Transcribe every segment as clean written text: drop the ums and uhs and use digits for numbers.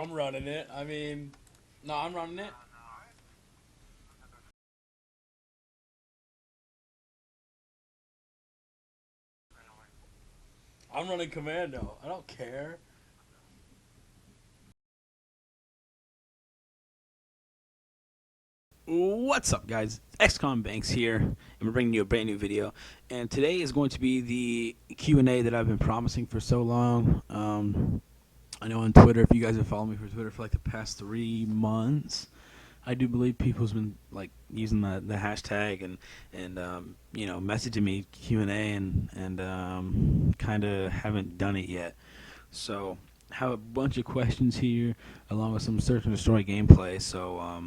I'm running it. I mean, no, I'm running it. I'm running commando. I don't care. What's up, guys? XCOM Banks here, and we're bringing you a brand new video. And today is going to be the Q&A that I've been promising for so long. I know on Twitter, if you guys have followed me for Twitter for like the past 3 months, I do believe people's been like using the hashtag and messaging me Q&A and kind of haven't done it yet. So I have a bunch of questions here along with some search and destroy gameplay. So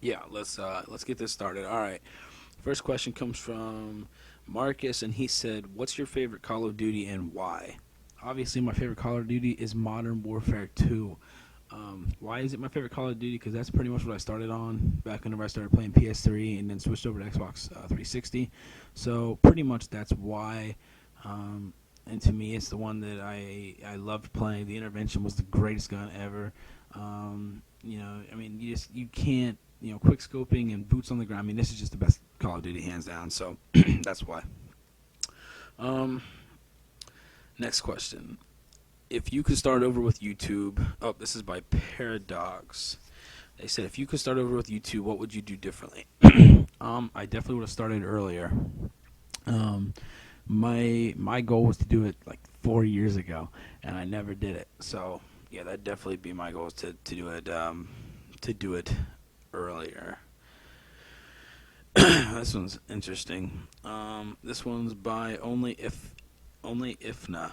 yeah, let's get this started. All right. First question comes from Marcus, and he said, "What's your favorite Call of Duty and why?" Obviously, my favorite Call of Duty is Modern Warfare 2. Why is it my favorite Call of Duty? Because that's pretty much what I started on back whenever I started playing PS3 and then switched over to Xbox 360. So pretty much that's why. And to me, it's the one that I loved playing. The Intervention was the greatest gun ever. I mean, you can't quick scoping and boots on the ground. I mean, this is just the best Call of Duty hands down. So that's why. Um, Next question. If you could start over with YouTube, oh, this is by Paradox. They said, if you could start over with YouTube, what would you do differently? I definitely would have started earlier. Um, my goal was to do it like 4 years ago, and I never did it. So yeah, that'd definitely be my goal is to do it earlier. This one's interesting. This one's by only Ifna.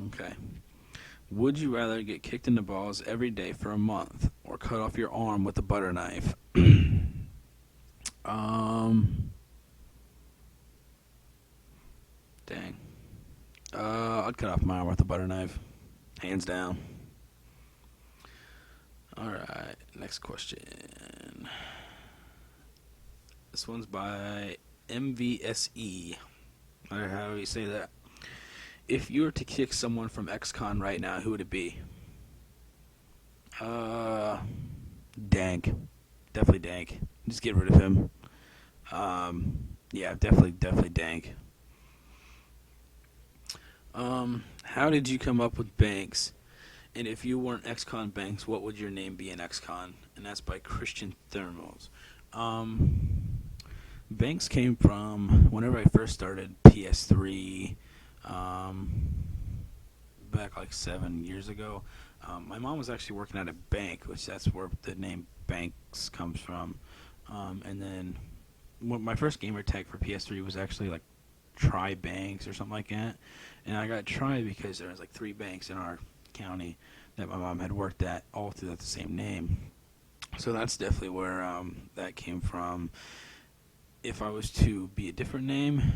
Okay. Would you rather get kicked in the balls every day for a month or cut off your arm with a butter knife? um, Dang. I'd cut off my arm with a butter knife, hands down. All right. Next question. This one's by MVSE. How do you say that? If you were to kick someone from XCon right now, who would it be? Uh, Dank. Definitely Dank. Just get rid of him. Yeah, definitely Dank. How did you come up with Banks? And if you weren't XCon Banks, what would your name be in XCon? And that's by Christian Thermals. Banks came from whenever I first started PS3, um, back like 7 years ago. My mom was actually working at a bank, which that's where the name Banks comes from. And then my first gamer tag for PS3 was actually like Tri Banks or something like that. And I got Tri because there was like 3 banks in our county that my mom had worked at, all through the same name. So that's definitely where that came from. If I was to be a different name,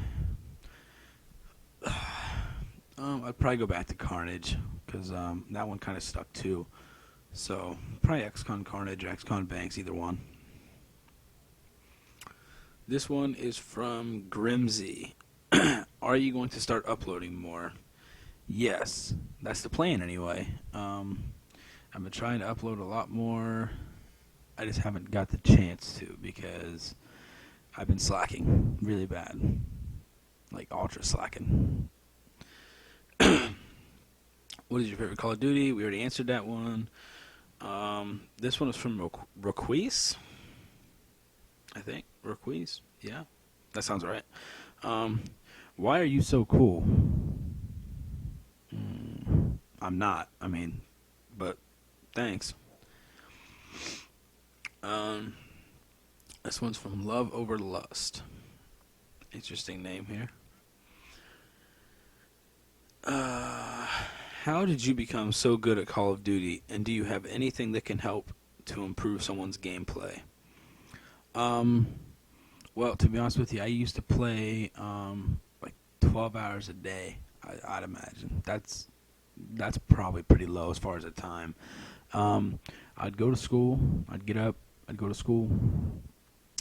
I'd probably go back to Carnage because that one kind of stuck too. So probably XCon Carnage or XCon Banks, either one. This one is from Grimsy. Are you going to start uploading more? Yes, that's the plan anyway. I've been trying to upload a lot more. I just haven't got the chance to because I've been slacking really bad, like ultra slacking. What is your favorite Call of Duty? We already answered that one. This one is from Roquise, I think. Roquise, yeah, that sounds right. Um, why are you so cool? I'm not. I mean, but thanks. Um, this one's from Love Over Lust. Interesting name here. Uh, how did you become so good at Call of Duty, and do you have anything that can help to improve someone's gameplay? Um, well, to be honest with you, I used to play like 12 hours a day. I'd imagine that's probably pretty low as far as the time. Um, I'd go to school. I'd get up. I'd go to school.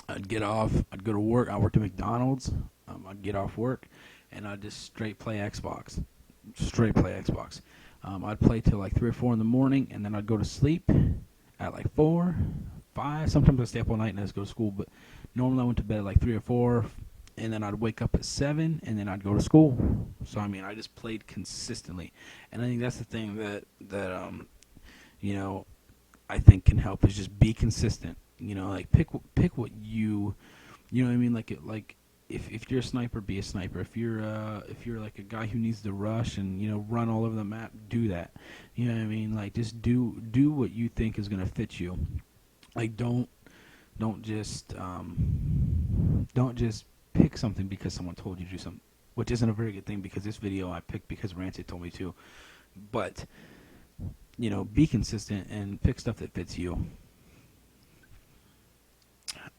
I'd get off. I'd go to work. I worked at McDonald's. I'd get off work, and I'd just straight play Xbox. Straight play Xbox. I'd play till like 3 or 4 in the morning, and then I'd go to sleep at like 4, 5. Sometimes I'd stay up all night and I'd just go to school, but normally I went to bed at like 3 or 4, and then I'd wake up at 7, and then I'd go to school. So I mean, I just played consistently, and I think that's the thing that you know, I think can help is just be consistent. You know, like pick what you know what I mean. Like if you're a sniper, be a sniper. If you're like a guy who needs to rush and run all over the map, do that. You know what I mean. Like just do what you think is gonna fit you. Like don't just pick something because someone told you to do something, which isn't a very good thing, because this video I picked because Rancid told me to. But be consistent and pick stuff that fits you.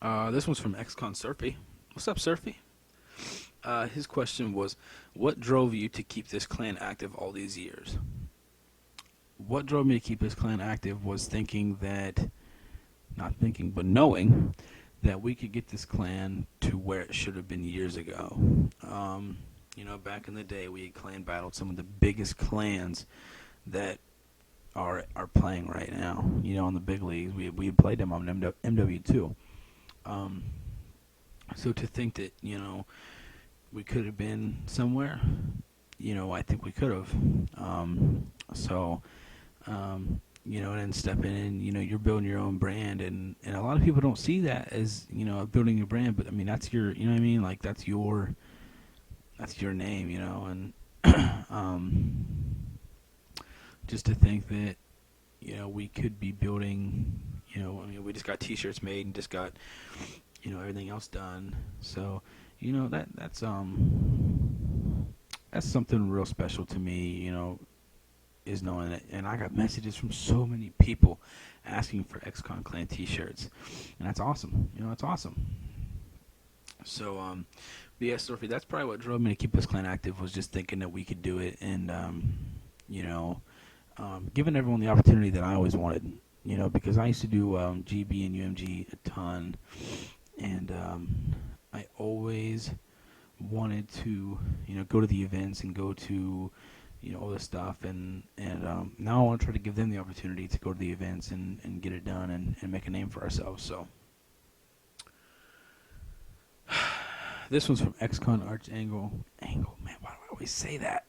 This one's from XCon Surfy. What's up, Surfy? His question was, what drove you to keep this clan active all these years? What drove me to keep this clan active was knowing that we could get this clan to where it should have been years ago. Back in the day, we had clan battled some of the biggest clans that are playing right now. In the big leagues, we had played them on MW2. So to think that we could have been somewhere, I think we could have. And then stepping in, you're building your own brand, and a lot of people don't see that as building your brand, but I mean that's your, what I mean, like that's your name, and just to think that we could be building, we just got t-shirts made and just got everything else done, so that's something real special to me, is knowing that. And I got messages from so many people asking for XCon Clan t-shirts, and that's awesome. That's awesome. So but yeah, Sophie, that's probably what drove me to keep this clan active, was just thinking that we could do it, and giving everyone the opportunity that I always wanted, because I used to do GB and UMG a ton, and I always wanted to go to the events and go to all this stuff, and now I want to try to give them the opportunity to go to the events and get it done and make a name for ourselves. So this one's from XCon Archangel. Man, why do I always say that?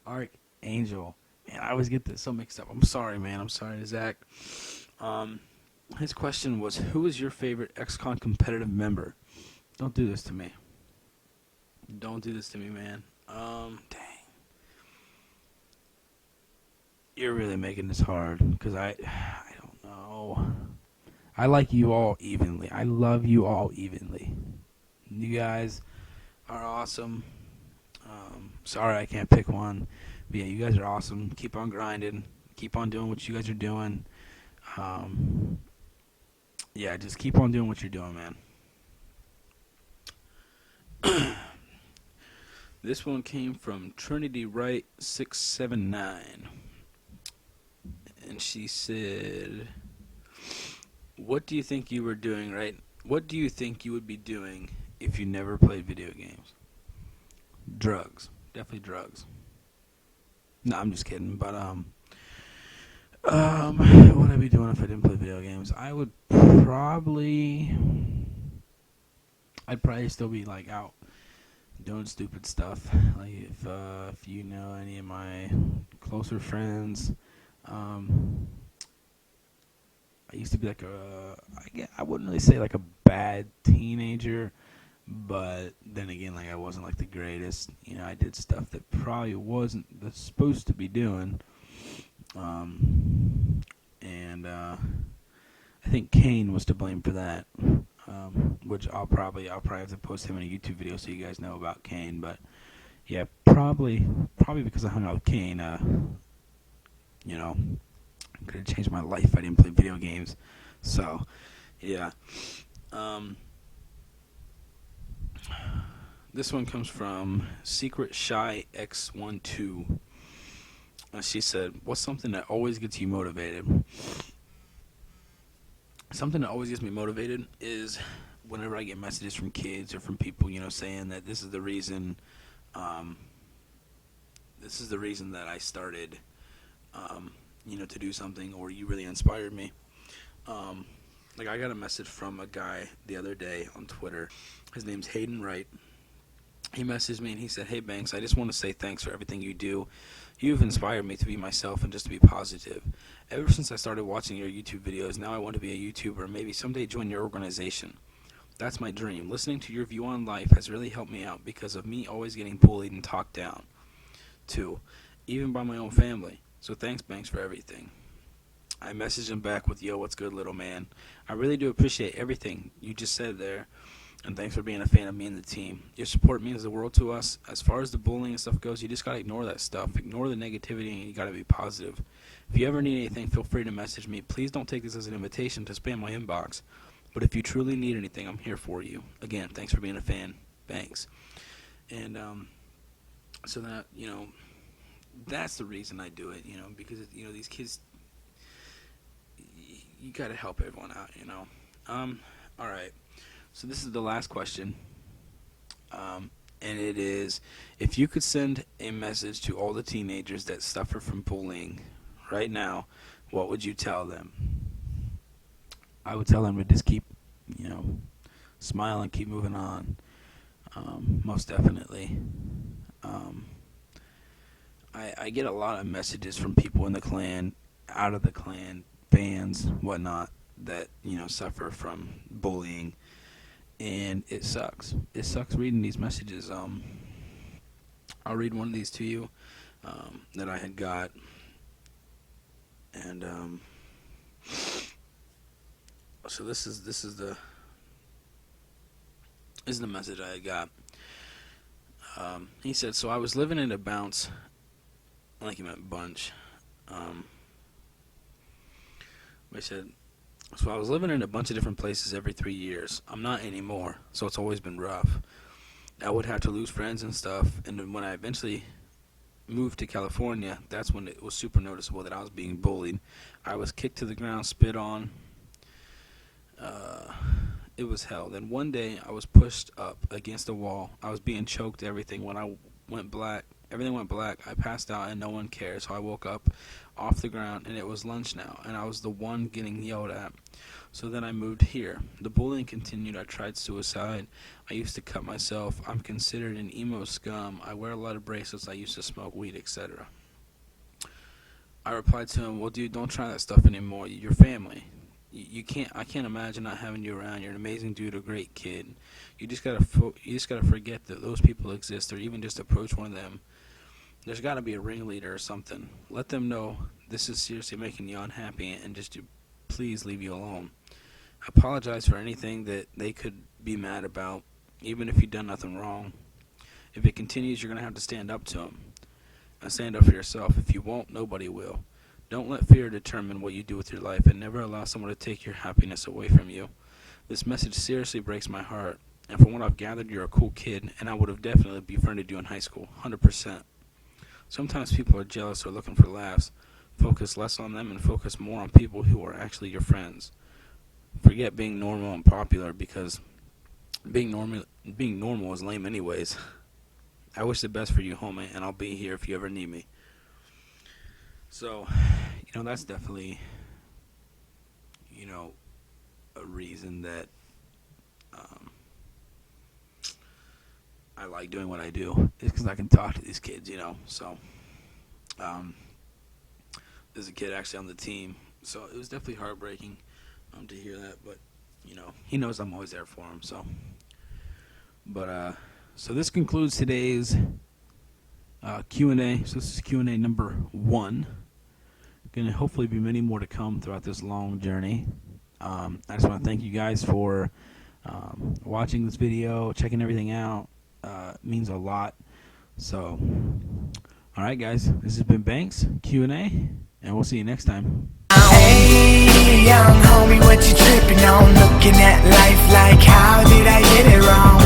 Archangel. Man, I always get this so mixed up. I'm sorry, man. I'm sorry, Zach. His question was, who is your favorite XCon competitive member? Don't do this to me. Don't do this to me, man. Dang. You're really making this hard, because I don't know. I like you all evenly. I love you all evenly. You guys are awesome. Sorry I can't pick one. But yeah, you guys are awesome. Keep on grinding. Keep on doing what you guys are doing. Yeah, just keep on doing what you're doing, man. This one came from Trinity Wright 679. And she said, what do you think you were doing, right? What do you think you would be doing if you never played video games? Drugs. Definitely drugs. No, I'm just kidding. But, what would I be doing if I didn't play video games? I'd probably still be, like, out doing stupid stuff. Like, if you know any of my closer friends, I used to be like I wouldn't really say like a bad teenager, but then again, like I wasn't like the greatest. I did stuff that probably wasn't supposed to be doing. And I think Kane was to blame for that. Which I'll probably have to post him in a YouTube video so you guys know about Kane. But yeah, probably because I hung out with Kane, could have changed my life if I didn't play video games. So, yeah. This one comes from Secret Shy X12. She said, what's something that always gets you motivated? Something that always gets me motivated is whenever I get messages from kids or from people, saying that this is the reason this is the reason that I started, to do something, or you really inspired me. Like, I got a message from a guy the other day on Twitter. His name's Hayden Wright. He messaged me and he said, "Hey Banks, I just want to say thanks for everything you do. You've inspired me to be myself and just to be positive. Ever since I started watching your YouTube videos, now I want to be a YouTuber and maybe someday join your organization. That's my dream. Listening to your view on life has really helped me out because of me always getting bullied and talked down, too, even by my own family. So thanks, Banks, for everything." I messaged him back with, "Yo, what's good, little man? I really do appreciate everything you just said there, and thanks for being a fan of me and the team. Your support means the world to us. As far as the bullying and stuff goes, you just gotta ignore that stuff. Ignore the negativity, and you gotta be positive. If you ever need anything, feel free to message me. Please don't take this as an invitation to spam my inbox. But if you truly need anything, I'm here for you. Again, thanks for being a fan. Banks." And so that, that's the reason I do it, because, these kids, you got to help everyone out, All right. So this is the last question. And it is, if you could send a message to all the teenagers that suffer from bullying right now, what would you tell them? I would tell them to just keep, smile and keep moving on. Most definitely. I get a lot of messages from people in the Klan, out of the Klan, fans, whatnot, that, suffer from bullying. And it sucks. It sucks reading these messages. I'll read one of these to you that I had got. And so this is the message I had got. He said, "So I was living in a bounce," I think he meant bunch. He said, "So I was living in a bunch of different places every 3 years. I'm not anymore, so it's always been rough. I would have to lose friends and stuff, and then when I eventually moved to California, that's when it was super noticeable that I was being bullied. I was kicked to the ground, spit on. It was hell. Then one day I was pushed up against a wall. I was being choked, everything. When I went black, everything went black. I passed out and no one cared, so I woke up off the ground and it was lunch now, and I was the one getting yelled at. So then I moved here. The bullying continued. I tried suicide. I used to cut myself. I'm considered an emo scum. I wear a lot of bracelets. I used to smoke weed, etc." I replied to him, "Well, dude, don't try that stuff anymore. You're family. I can't imagine not having you around. You're an amazing dude, a great kid. You just gotta forget that those people exist, or even just approach one of them. There's got to be a ringleader or something. Let them know this is seriously making you unhappy, and just to please leave you alone. Apologize for anything that they could be mad about, even if you've done nothing wrong. If it continues, you're going to have to stand up to them. And stand up for yourself. If you won't, nobody will. Don't let fear determine what you do with your life, and never allow someone to take your happiness away from you. This message seriously breaks my heart, and from what I've gathered, you're a cool kid, and I would have definitely befriended you in high school, 100%. Sometimes people are jealous or looking for laughs. Focus less on them and focus more on people who are actually your friends. Forget being normal and popular, because being normal is lame anyways. I wish the best for you, homie, and I'll be here if you ever need me." So, that's definitely, a reason that I like doing what I do, is because I can talk to these kids, So, there's a kid actually on the team, so it was definitely heartbreaking to hear that, but, he knows I'm always there for him, so. But, so this concludes today's Q&A. So this is Q&A number 1. Going to hopefully be many more to come throughout this long journey. I just want to thank you guys for watching this video, checking everything out. It means a lot. So, all right, guys. This has been Banks Q&A, and we'll see you next time. Hey, young homie, what you tripping on? Looking at life like, how did I get it wrong?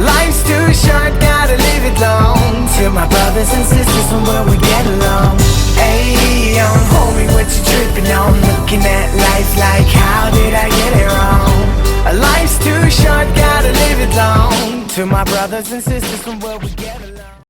Life's too short, gotta live it long. To my brothers and sisters, from where we get along. Hey, young homie, what you tripping on? Looking at life like, how did I get it wrong? Life's too short, gotta live it long. To my brothers and sisters, from where we get along.